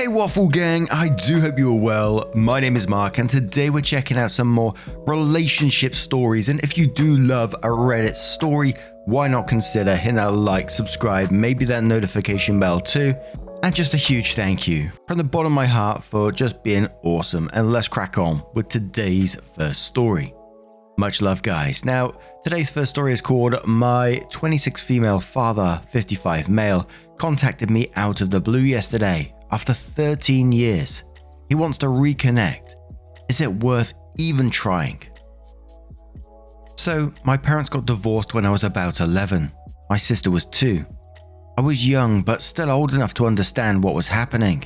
Hey Waffle Gang, I do hope you are well. My name is Mark and today we're checking out some more relationship stories, and if you do love a Reddit story, why not consider hitting that like, subscribe, maybe that notification bell too, and just a huge thank you from the bottom of my heart for just being awesome. And let's crack on with today's first story. Much love guys. Now, today's first story is called My 26 female father, 55 male, contacted me out of the blue yesterday after 13 years. He wants to reconnect. Is it worth even trying? So, my parents got divorced when I was about 11. My sister was 2. I was young but still old enough to understand what was happening.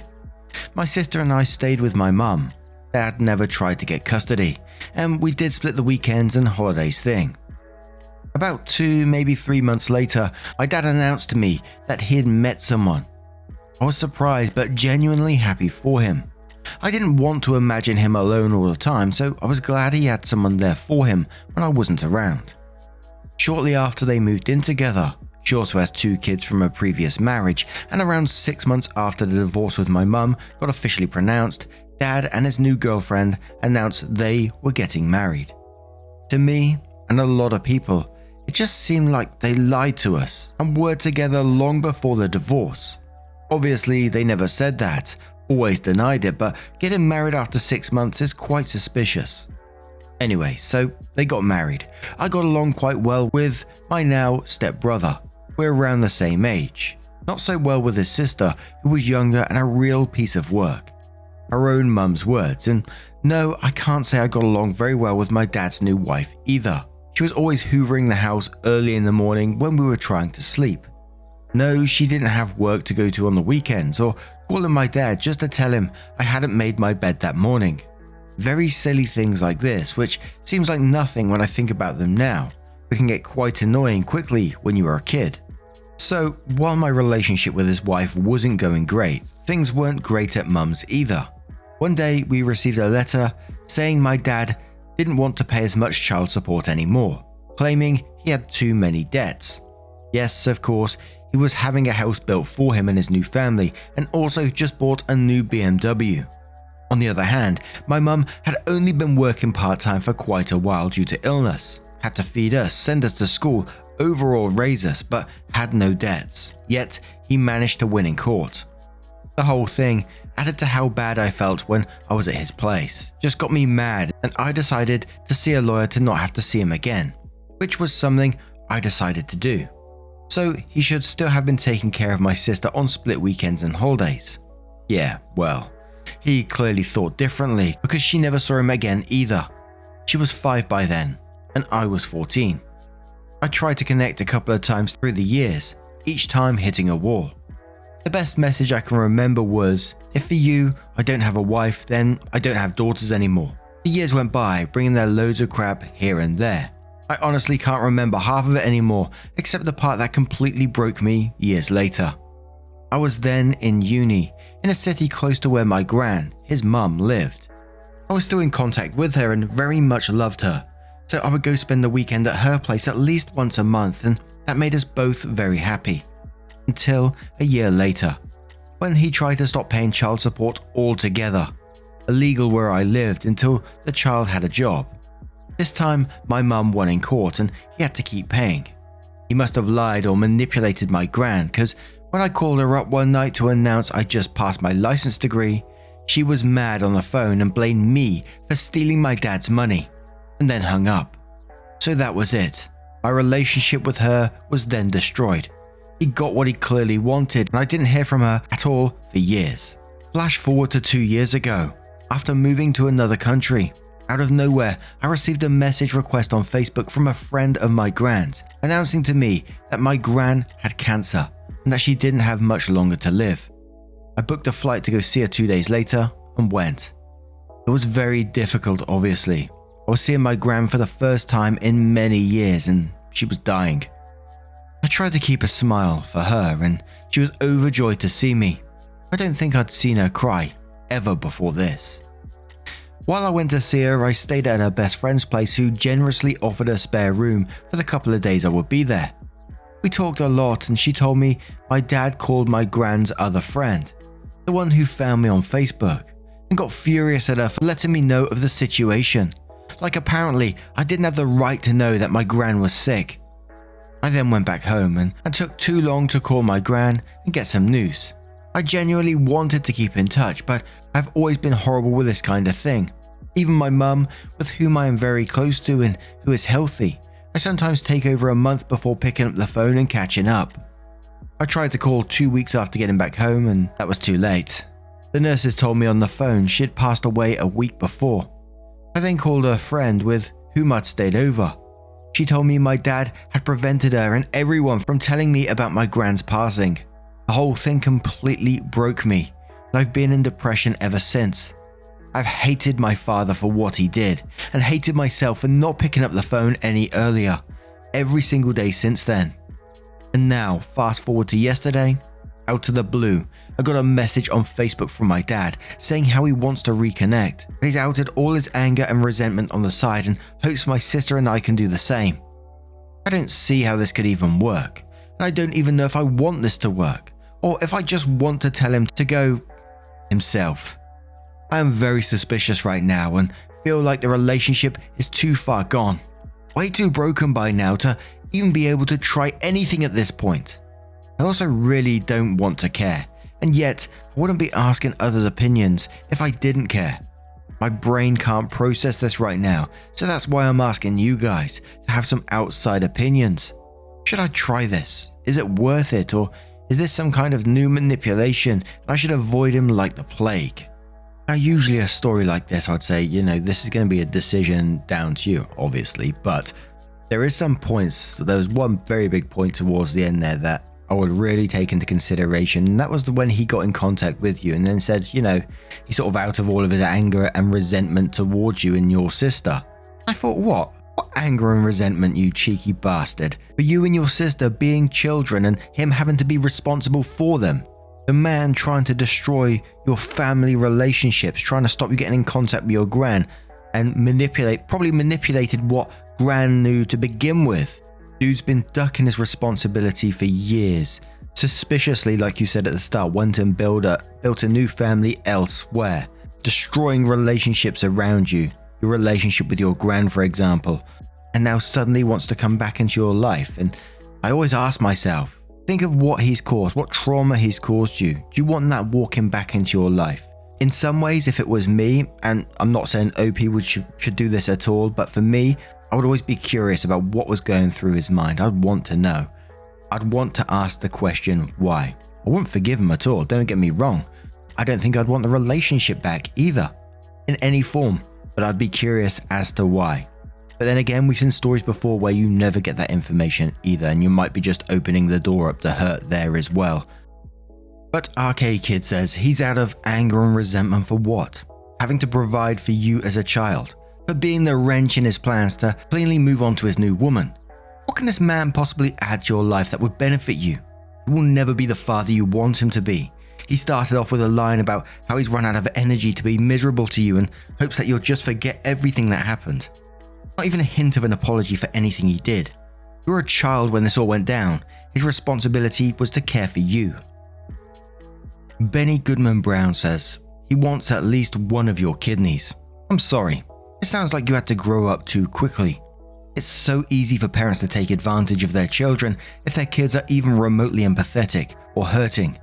My sister and I stayed with my mum. Dad never tried to get custody, and we did split the weekends and holidays thing. About 2, maybe 3 months later, my dad announced to me that he had met someone. I was surprised but genuinely happy for him. I didn't want to imagine him alone all the time, so I was glad he had someone there for him when I wasn't around. Shortly after they moved in together, she also has 2 kids from a previous marriage, and around 6 months after the divorce with my mum got officially pronounced, Dad and his new girlfriend announced they were getting married. To me, and a lot of people, it just seemed like they lied to us and were together long before the divorce. Obviously, they never said that, always denied it, but getting married after 6 months is quite suspicious. Anyway, so they got married. I got along quite well with my now stepbrother. We're around the same age. Not so well with his sister, who was younger and a real piece of work. Her own mum's words, and no, I can't say I got along very well with my dad's new wife either. She was always hoovering the house early in the morning when we were trying to sleep. No, she didn't have work to go to on the weekends, or calling my dad just to tell him I hadn't made my bed that morning. Very silly things like this, which seems like nothing when I think about them now, but can get quite annoying quickly when you are a kid. So, while my relationship with his wife wasn't going great, things weren't great at mum's either. One day, we received a letter saying my dad didn't want to pay as much child support anymore, claiming he had too many debts. Yes, of course, he was having a house built for him and his new family, and also just bought a new BMW. On the other hand, my mum had only been working part-time for quite a while due to illness, had to feed us, send us to school, overall raise us, but had no debts. Yet, he managed to win in court. The whole thing, added to how bad I felt when I was at his place, just got me mad, and I decided to see a lawyer to not have to see him again, which was something I decided to do. So he should still have been taking care of my sister on split weekends and holidays. Yeah, well, he clearly thought differently because she never saw him again either. She was 5 by then, and I was 14. I tried to connect a couple of times through the years, each time hitting a wall. The best message I can remember was, if for you, I don't have a wife, then I don't have daughters anymore. The years went by, bringing their loads of crap here and there. I honestly can't remember half of it anymore, except the part that completely broke me years later. I was then in uni, in a city close to where my gran, his mum, lived. I was still in contact with her and very much loved her, so I would go spend the weekend at her place at least once a month, and that made us both very happy. Until a year later, when he tried to stop paying child support altogether, illegal where I lived until the child had a job. This time, my mum won in court and he had to keep paying. He must have lied or manipulated my gran, because when I called her up one night to announce I just passed my license degree, she was mad on the phone and blamed me for stealing my dad's money, and then hung up. So that was it. My relationship with her was then destroyed. He got what he clearly wanted, and I didn't hear from her at all for years. Flash forward to 2 years ago, after moving to another country. Out of nowhere, I received a message request on Facebook from a friend of my gran's, announcing to me that my gran had cancer and that she didn't have much longer to live. I booked a flight to go see her 2 days later and went. It was very difficult, obviously. I was seeing my gran for the first time in many years and she was dying. I tried to keep a smile for her and she was overjoyed to see me. I don't think I'd seen her cry ever before this. While I went to see her, I stayed at her best friend's place, who generously offered a spare room for the couple of days I would be there. We talked a lot and she told me my dad called my gran's other friend. the one who found me on Facebook, and got furious at her for letting me know of the situation. Like apparently I didn't have the right to know that my gran was sick. I then went back home and took too long to call my gran and get some news. I genuinely wanted to keep in touch, but I've always been horrible with this kind of thing. Even my mum, with whom I am very close to and who is healthy, I sometimes take over a month before picking up the phone and catching up. I tried to call 2 weeks after getting back home and that was too late. The nurses told me on the phone she'd passed away a week before. I then called a friend with whom I'd stayed over. She told me my dad had prevented her and everyone from telling me about my gran's passing. The whole thing completely broke me, and I've been in depression ever since. I've hated my father for what he did, and hated myself for not picking up the phone any earlier, every single day since then. And now, fast forward to yesterday, out of the blue, I got a message on Facebook from my dad saying how he wants to reconnect. He's outed all his anger and resentment on the side and hopes my sister and I can do the same. I don't see how this could even work, and I don't even know if I want this to work, or if I just want to tell him to go himself. I am very suspicious right now and feel like the relationship is too far gone. Way too broken by now to even be able to try anything at this point. I also really don't want to care, and yet I wouldn't be asking others' opinions if I didn't care. My brain can't process this right now, so that's why I'm asking you guys to have some outside opinions. Should I try this? Is it worth it, or is this some kind of new manipulation and I should avoid him like the plague? Now, usually a story like this, I'd say, this is going to be a decision down to you, obviously, but there is some points. There was one very big point towards the end there that I would really take into consideration, and that was when he got in contact with you and then said, he's sort of out of all of his anger and resentment towards you and your sister. I thought, what? What anger and resentment, you cheeky bastard? For you and your sister being children and him having to be responsible for them. The man trying to destroy your family relationships, trying to stop you getting in contact with your gran and probably manipulated what gran knew to begin with. Dude's been ducking his responsibility for years. Suspiciously, like you said at the start, went and built a new family elsewhere, destroying relationships around you, your relationship with your gran, for example, and now suddenly wants to come back into your life. And I always ask myself, think of what he's caused, what trauma he's caused you. Do you want that walking back into your life? In some ways, if it was me, and I'm not saying OP should do this at all, but for me, I would always be curious about what was going through his mind. I'd want to know. I'd want to ask the question, why? I wouldn't forgive him at all, don't get me wrong. I don't think I'd want the relationship back either, in any form, but I'd be curious as to why. But then again, we've seen stories before where you never get that information either, and you might be just opening the door up to hurt there as well. But Arcade Kid says he's out of anger and resentment for what? Having to provide for you as a child, for being the wrench in his plans to cleanly move on to his new woman. What can this man possibly add to your life that would benefit you? He will never be the father you want him to be. He started off with a line about how he's run out of energy to be miserable to you and hopes that you'll just forget everything that happened. Not even a hint of an apology for anything he did. You were a child when this all went down. His responsibility was to care for you. Benny Goodman Brown says he wants at least one of your kidneys. I'm sorry. It sounds like you had to grow up too quickly. It's so easy for parents to take advantage of their children if their kids are even remotely empathetic or hurting.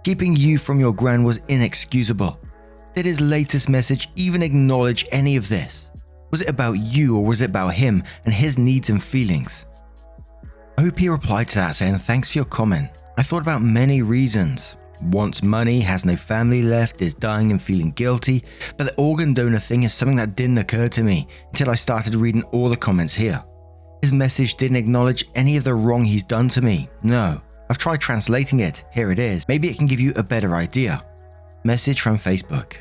Keeping you from your gran was inexcusable. Did his latest message even acknowledge any of this? Was it about you or was it about him and his needs and feelings? OP replied to that saying, thanks for your comment. I thought about many reasons. Wants money, has no family left, is dying and feeling guilty, but the organ donor thing is something that didn't occur to me until I started reading all the comments here. His message didn't acknowledge any of the wrong he's done to me. No, I've tried translating it. Here it is. Maybe it can give you a better idea. Message from Facebook.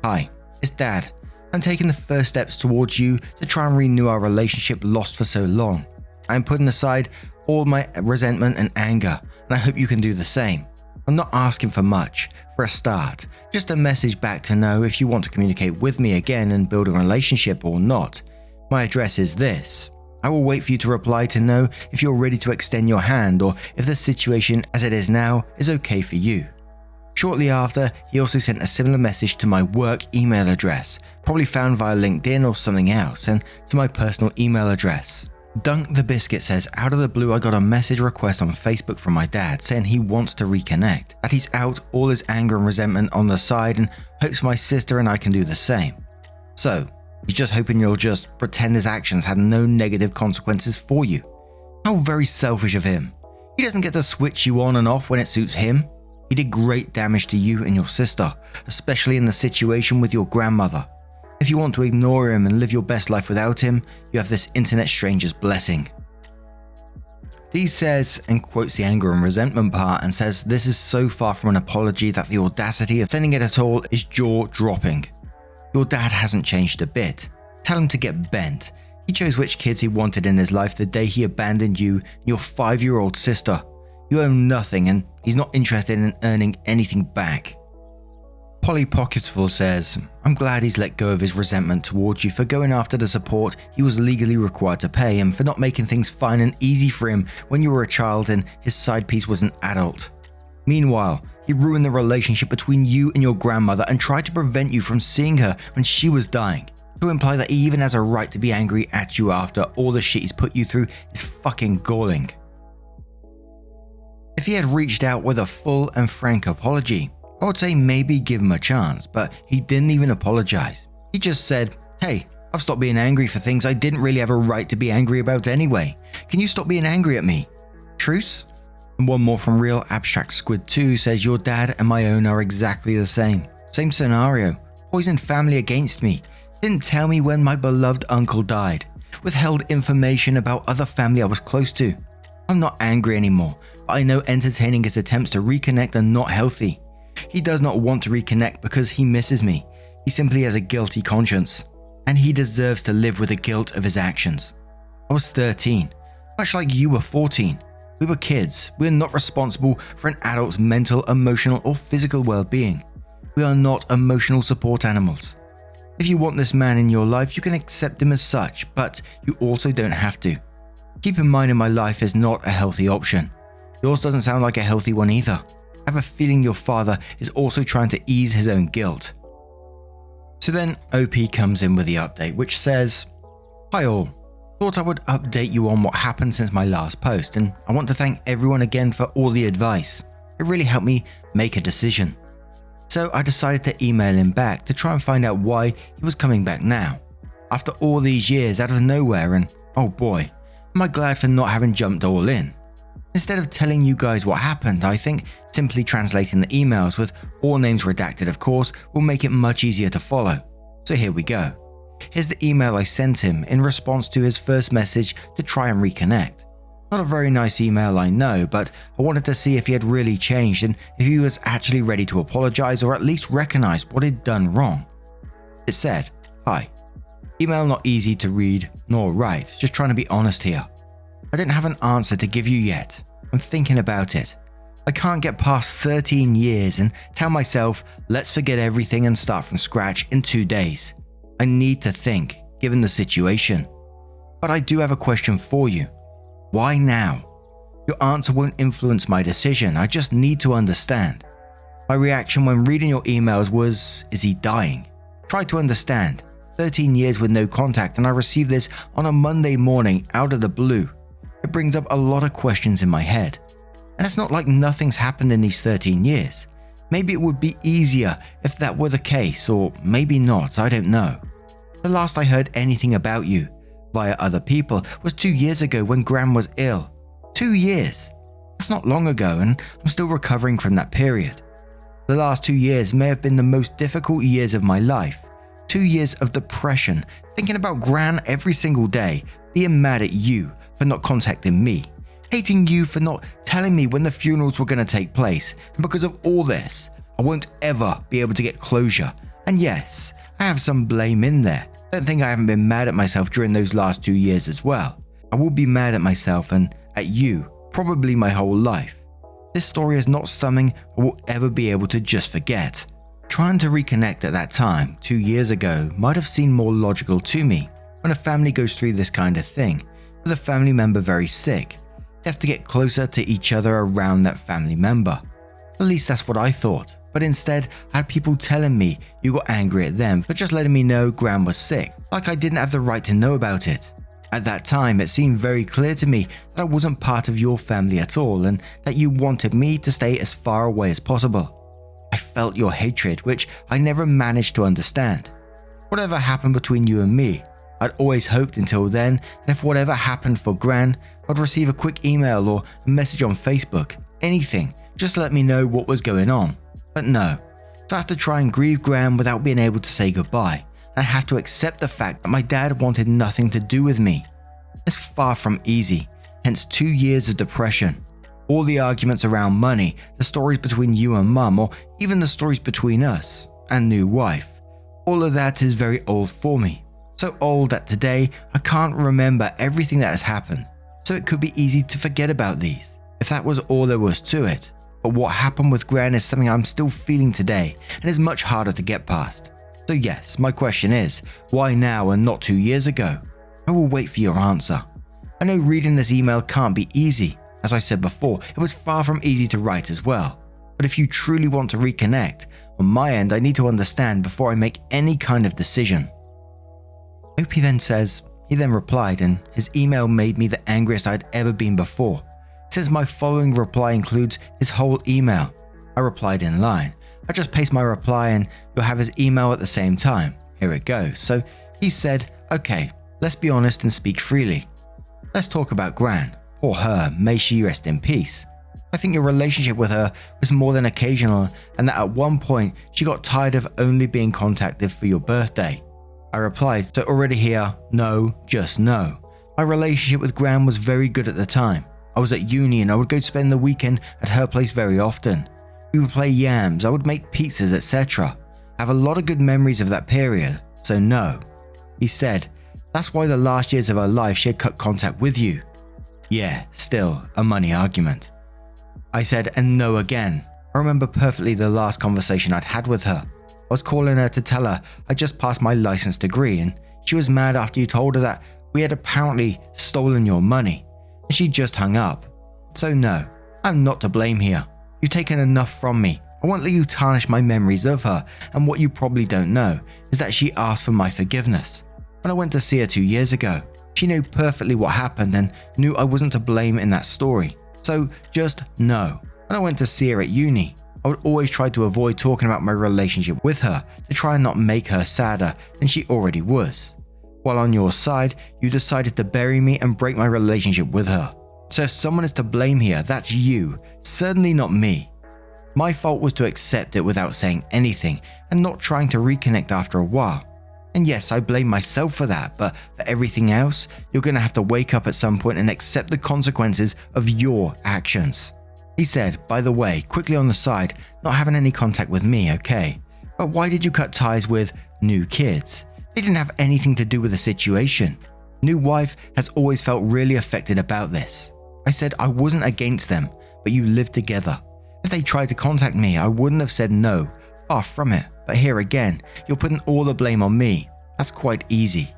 Hi, it's Dad. I'm taking the first steps towards you to try and renew our relationship lost for so long. I'm putting aside all my resentment and anger, and I hope you can do the same. I'm not asking for much. For a start, just a message back to know if you want to communicate with me again and build a relationship or not. My address is this. I will wait for you to reply to know if you're ready to extend your hand or if the situation as it is now is okay for you. Shortly after, he also sent a similar message to my work email address, probably found via LinkedIn or something else, and to my personal email address. Dunk the Biscuit says, out of the blue I got a message request on Facebook from my dad saying he wants to reconnect, that he's out all his anger and resentment on the side and hopes my sister and I can do the same. So, he's just hoping you'll just pretend his actions had no negative consequences for you. How very selfish of him. He doesn't get to switch you on and off when it suits him. He did great damage to you and your sister, especially in the situation with your grandmother. If you want to ignore him and live your best life without him, you have this internet stranger's blessing. Dee says, and quotes the anger and resentment part, and says this is so far from an apology that the audacity of sending it at all is jaw-dropping. Your dad hasn't changed a bit. Tell him to get bent. He chose which kids he wanted in his life the day he abandoned you and your 5-year-old sister. You owe nothing and he's not interested in earning anything back. Polly Pocketful says, I'm glad he's let go of his resentment towards you for going after the support he was legally required to pay and for not making things fine and easy for him when you were a child and his side piece was an adult. Meanwhile, he ruined the relationship between you and your grandmother and tried to prevent you from seeing her when she was dying. To imply that he even has a right to be angry at you after all the shit he's put you through is fucking galling. If he had reached out with a full and frank apology, I would say maybe give him a chance, but he didn't even apologize. He just said, hey, I've stopped being angry for things I didn't really have a right to be angry about anyway. Can you stop being angry at me? Truce? And one more from Real Abstract Squid 2 says, your dad and my own are exactly the same. Same scenario. Poisoned family against me. Didn't tell me when my beloved uncle died. Withheld information about other family I was close to. I'm not angry anymore, but I know entertaining his attempts to reconnect are not healthy. He does not want to reconnect because he misses me. He simply has a guilty conscience, and he deserves to live with the guilt of his actions. I was 13, much like you were 14. We were kids. We are not responsible for an adult's mental, emotional, or physical well-being. We are not emotional support animals. If you want this man in your life, you can accept him as such, but you also don't have to. Keep in mind, in my life is not a healthy option. Yours doesn't sound like a healthy one either. I have a feeling your father is also trying to ease his own guilt. So then OP comes in with the update, which says, hi all. Thought I would update you on what happened since my last post, and I want to thank everyone again for all the advice. It really helped me make a decision. So I decided to email him back to try and find out why he was coming back now. After all these years out of nowhere, and oh boy, am I glad for not having jumped all in. Instead of telling you guys what happened, I think simply translating the emails with all names redacted of course will make it much easier to follow. So here we go. Here's the email I sent him in response to his first message to try and reconnect. Not a very nice email, I know, but I wanted to see if he had really changed and if he was actually ready to apologize or at least recognize what he'd done wrong. It said, hi. Email not easy to read nor write, just trying to be honest here. I didn't have an answer to give you yet. I'm thinking about it. I can't get past 13 years and tell myself, let's forget everything and start from scratch in 2 days. I need to think, given the situation. But I do have a question for you. Why now? Your answer won't influence my decision, I just need to understand. My reaction when reading your emails was, is he dying? Try to understand. 13 years with no contact and I received this on a Monday morning out of the blue. It brings up a lot of questions in my head. And it's not like nothing's happened in these 13 years. Maybe it would be easier if that were the case, or maybe not, I don't know. The last I heard anything about you, via other people, was 2 years ago when Gran was ill. 2 years! That's not long ago and I'm still recovering from that period. The last 2 years may have been the most difficult years of my life. 2 years of depression, thinking about Gran every single day, being mad at you for not contacting me, hating you for not telling me when the funerals were going to take place, and because of all this, I won't ever be able to get closure. And yes, I have some blame in there. Don't think I haven't been mad at myself during those last 2 years as well. I will be mad at myself and at you, probably my whole life. This story is not something I will ever be able to just forget. Trying to reconnect at that time, 2 years ago, might have seemed more logical to me. When a family goes through this kind of thing, with a family member very sick, they have to get closer to each other around that family member. At least that's what I thought. but instead I had people telling me you got angry at them for just letting me know Gran was sick, like I didn't have the right to know about it. At that time, it seemed very clear to me that I wasn't part of your family at all and that you wanted me to stay as far away as possible. I felt your hatred, which I never managed to understand. Whatever happened between you and me, I'd always hoped until then that if whatever happened for Gran, I'd receive a quick email or a message on Facebook, anything, just to let me know what was going on. But no, so I have to try and grieve Gran without being able to say goodbye. I have to accept the fact that my dad wanted nothing to do with me. It's far from easy, hence 2 years of depression. All the arguments around money, the stories between you and mum, or even the stories between us and new wife. All of that is very old for me. So old that today I can't remember everything that has happened. So it could be easy to forget about these, if that was all there was to it. But what happened with Gran is something I'm still feeling today and is much harder to get past. So yes, my question is, why now and not 2 years ago? I will wait for your answer. I know reading this email can't be easy. As I said before, it was far from easy to write as well. But if you truly want to reconnect, on my end I need to understand before I make any kind of decision. Opie then says, he then replied and his email made me the angriest I'd ever been before, since my following reply includes his whole email. I replied in line. I just paste my reply and you'll have his email at the same time. Here it goes. So he said, okay, let's be honest and speak freely. Let's talk about Gran. Poor her, may she rest in peace. I think your relationship with her was more than occasional and that at one point she got tired of only being contacted for your birthday. I replied, so already here, no, just no. My relationship with Gran was very good at the time. I was at uni and I would go spend the weekend at her place very often. We would play yams, I would make pizzas, etc. I have a lot of good memories of that period, so no. He said, that's why the last years of her life she had cut contact with you. Yeah, still a money argument. I said, and no again. I remember perfectly the last conversation I'd had with her. I was calling her to tell her I just passed my license degree and she was mad after you told her that we had apparently stolen your money and she just hung up. So no, I'm not to blame here. You've taken enough from me. I won't let you tarnish my memories of her, and what you probably don't know is that she asked for my forgiveness. When I went to see her 2 years ago, she knew perfectly what happened and knew I wasn't to blame in that story. So just no. When I went to see her at uni, I would always try to avoid talking about my relationship with her to try and not make her sadder than she already was. While on your side, you decided to bury me and break my relationship with her. So if someone is to blame here, that's you, certainly not me. My fault was to accept it without saying anything and not trying to reconnect after a while. And yes, I blame myself for that, but for everything else, you're gonna have to wake up at some point and accept the consequences of your actions. He said, by the way, quickly on the side, not having any contact with me, okay? But why did you cut ties with new kids? They didn't have anything to do with the situation. New wife has always felt really affected about this. I said I wasn't against them, but you lived together. If they tried to contact me, I wouldn't have said no, far from it. But here again, you're putting all the blame on me. That's quite easy.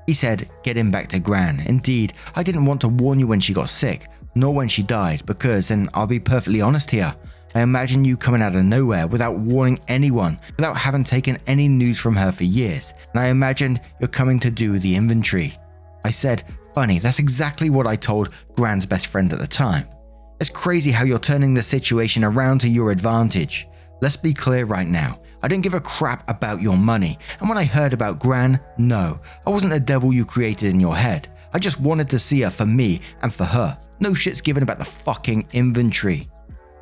He said, getting back to Gran, indeed, I didn't want to warn you when she got sick, nor when she died, because, and I'll be perfectly honest here, I imagine you coming out of nowhere without warning anyone, without having taken any news from her for years, and I imagined you're coming to do the inventory. I said, funny, that's exactly what I told Gran's best friend at the time. It's crazy how you're turning the situation around to your advantage. Let's be clear right now. I didn't give a crap about your money, and when I heard about Gran, no, I wasn't a devil you created in your head. I just wanted to see her for me and for her. No shit's given about the fucking inventory.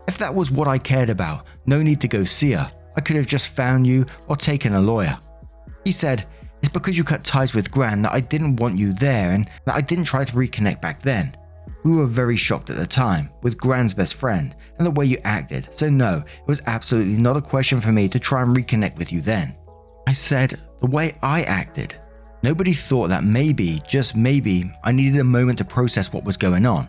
If that was what I cared about, no need to go see her. I could have just found you or taken a lawyer. He said, it's because you cut ties with Gran that I didn't want you there and that I didn't try to reconnect back then. We were very shocked at the time with Gran's best friend and the way you acted, so no, it was absolutely not a question for me to try and reconnect with you then. I said, the way I acted. Nobody thought that maybe, just maybe, I needed a moment to process what was going on.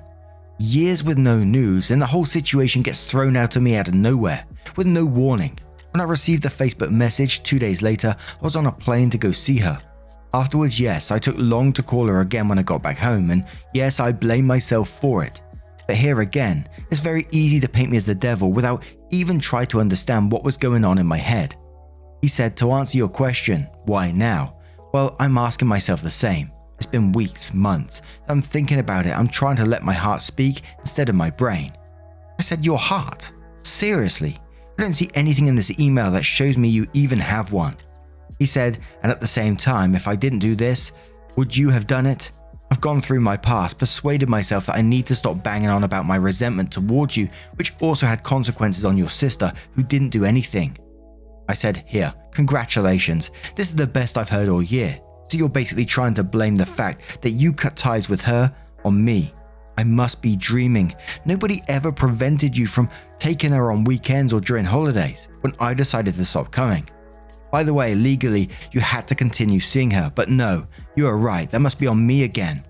Years with no news and the whole situation gets thrown out to me out of nowhere, with no warning. When I received the Facebook message 2 days later, I was on a plane to go see her. Afterwards, yes, I took long to call her again when I got back home, and yes, I blame myself for it. But here again, it's very easy to paint me as the devil without even trying to understand what was going on in my head. He said, to answer your question, why now? Well, I'm asking myself the same. It's been weeks, months. I'm thinking about it. I'm trying to let my heart speak instead of my brain. I said, your heart? Seriously? I don't see anything in this email that shows me you even have one. He said, and at the same time, if I didn't do this, would you have done it? I've gone through my past, persuaded myself that I need to stop banging on about my resentment towards you, which also had consequences on your sister who didn't do anything. I said, here, congratulations. This is the best I've heard all year. So you're basically trying to blame the fact that you cut ties with her on me. I must be dreaming. Nobody ever prevented you from taking her on weekends or during holidays when I decided to stop coming. By the way, legally, you had to continue seeing her, but no, you are right, that must be on me again.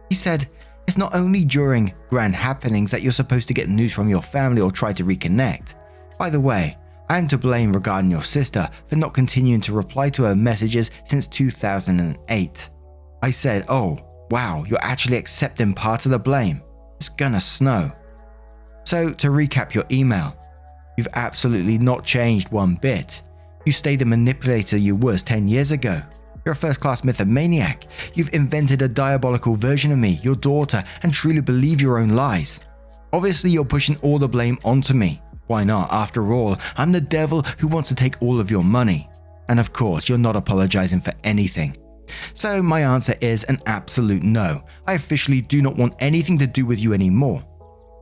He said, it's not only during grand happenings that you're supposed to get news from your family or try to reconnect. By the way, I am to blame regarding your sister for not continuing to reply to her messages since 2008. I said, oh, wow, you're actually accepting part of the blame. It's gonna snow. So to recap your email, you've absolutely not changed one bit. You stay the manipulator you was 10 years ago. You're a first-class mythomaniac. You've invented a diabolical version of me, your daughter, and truly believe your own lies. Obviously, you're pushing all the blame onto me. Why not? After all, I'm the devil who wants to take all of your money. And of course, you're not apologizing for anything. So my answer is an absolute no. I officially do not want anything to do with you anymore.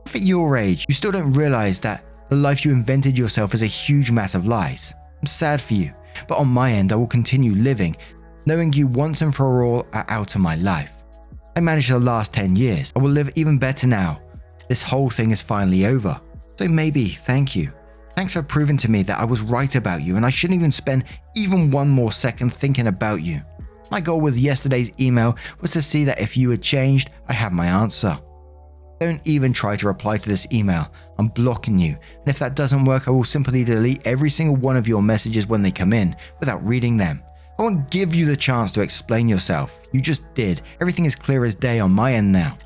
If at your age, you still don't realize that the life you invented yourself is a huge mass of lies. I'm sad for you, but on my end, I will continue living, knowing you once and for all are out of my life. I managed the last 10 years. I will live even better now. This whole thing is finally over. So maybe, thank you. Thanks for proving to me that I was right about you and I shouldn't even spend even one more second thinking about you. My goal with yesterday's email was to see that if you had changed, I have my answer. Don't even try to reply to this email. I'm blocking you. And if that doesn't work, I will simply delete every single one of your messages when they come in without reading them. I won't give you the chance to explain yourself. You just did. Everything is clear as day on my end now.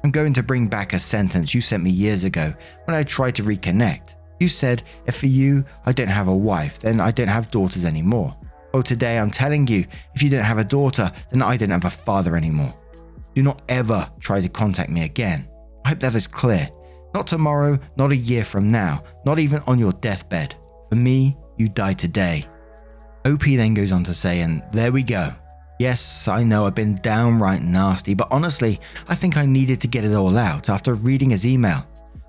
I'm going to bring back a sentence you sent me years ago when I tried to reconnect. You said, if for you, I don't have a wife, then I don't have daughters anymore. Well, today I'm telling you, if you don't have a daughter, then I don't have a father anymore. Do not ever try to contact me again. I hope that is clear. Not tomorrow, not a year from now, not even on your deathbed. For me, you die today. OP then goes on to say, and there we go. Yes, I know I've been downright nasty, but honestly, I think I needed to get it all out after reading his email.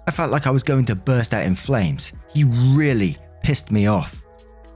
I felt like I was going to burst out in flames. He really pissed me off.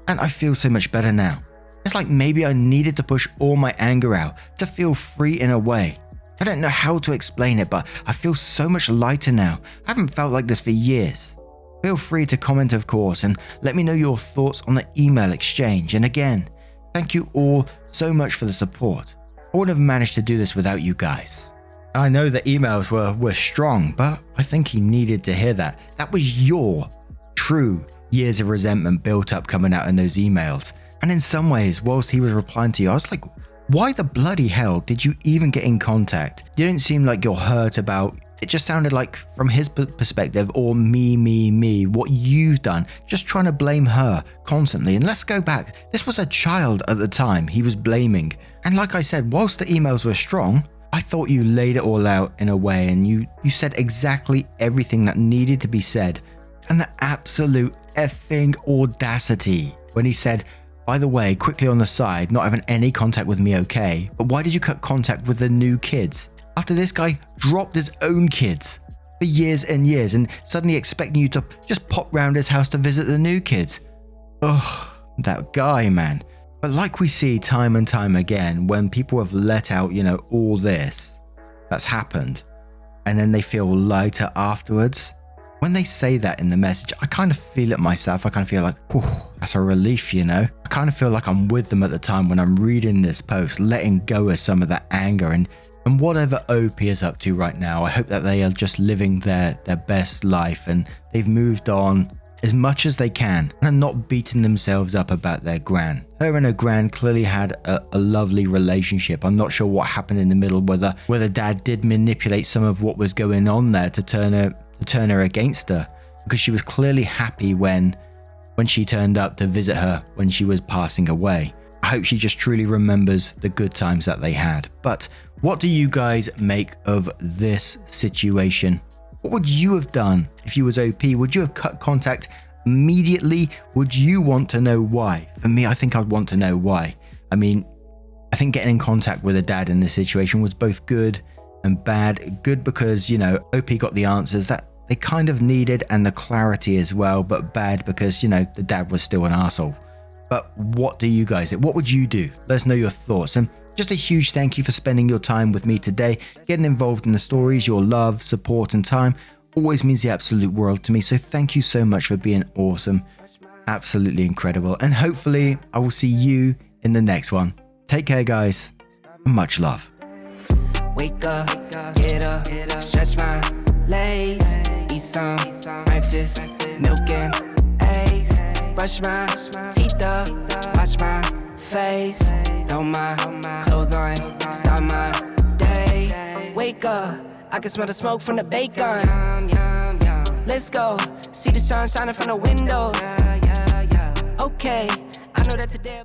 And I feel so much better now. It's like maybe I needed to push all my anger out to feel free in a way. I don't know how to explain it, but I feel so much lighter now. I haven't felt like this for years. Feel free to comment, of course, and let me know your thoughts on the email exchange. And again, thank you all so much for the support. I wouldn't have managed to do this without you guys. I know the emails were strong, but I think he needed to hear that. That was your true years of resentment built up coming out in those emails. And in some ways, whilst he was replying to you, I was like, why the bloody hell did you even get in contact? You didn't seem like you're hurt about, it just sounded like from his perspective, or me, what you've done, just trying to blame her constantly. And let's go back, this was a child at the time he was blaming. And like I said, whilst the emails were strong, I thought you laid it all out in a way and you said exactly everything that needed to be said. And the absolute effing audacity when he said, by the way, quickly on the side, not having any contact with me, okay, but why did you cut contact with the new kids? After this guy dropped his own kids for years and years and suddenly expecting you to just pop round his house to visit the new kids. Ugh, that guy, man. But like we see time and time again, when people have let out, all this that's happened, and then they feel lighter afterwards, when they say that in the message, I kind of feel it myself. I kind of feel like, that's a relief, I kind of feel like I'm with them at the time when I'm reading this post, letting go of some of that anger and whatever OP is up to right now. I hope that they are just living their best life and they've moved on as much as they can and not beating themselves up about their gran. Her and her gran clearly had a lovely relationship. I'm not sure what happened in the middle, whether dad did manipulate some of what was going on there to turn her against her, because she was clearly happy when she turned up to visit her when she was passing away. I hope she just truly remembers the good times that they had. But what do you guys make of this situation? What would you have done if you was OP? Would you have cut contact immediately? Would you want to know why? For me, I think I'd want to know why. I mean, I think getting in contact with a dad in this situation was both good and bad. Good because, OP got the answers that they kind of needed and the clarity as well, but bad because, the dad was still an arsehole. But what would you do? Let us know your thoughts. And just a huge thank you for spending your time with me today. Getting involved in the stories, your love, support and time always means the absolute world to me. So thank you so much for being awesome. Absolutely incredible. And hopefully I will see you in the next one. Take care, guys. Much love. Wake up, get up, stretch my legs, eat some breakfast, milk and eggs, brush my teeth up, wash my face, throw my clothes on, start my day. Wake up, I can smell the smoke from the bacon. Let's go, see the sun shining from the windows. Okay, I know that today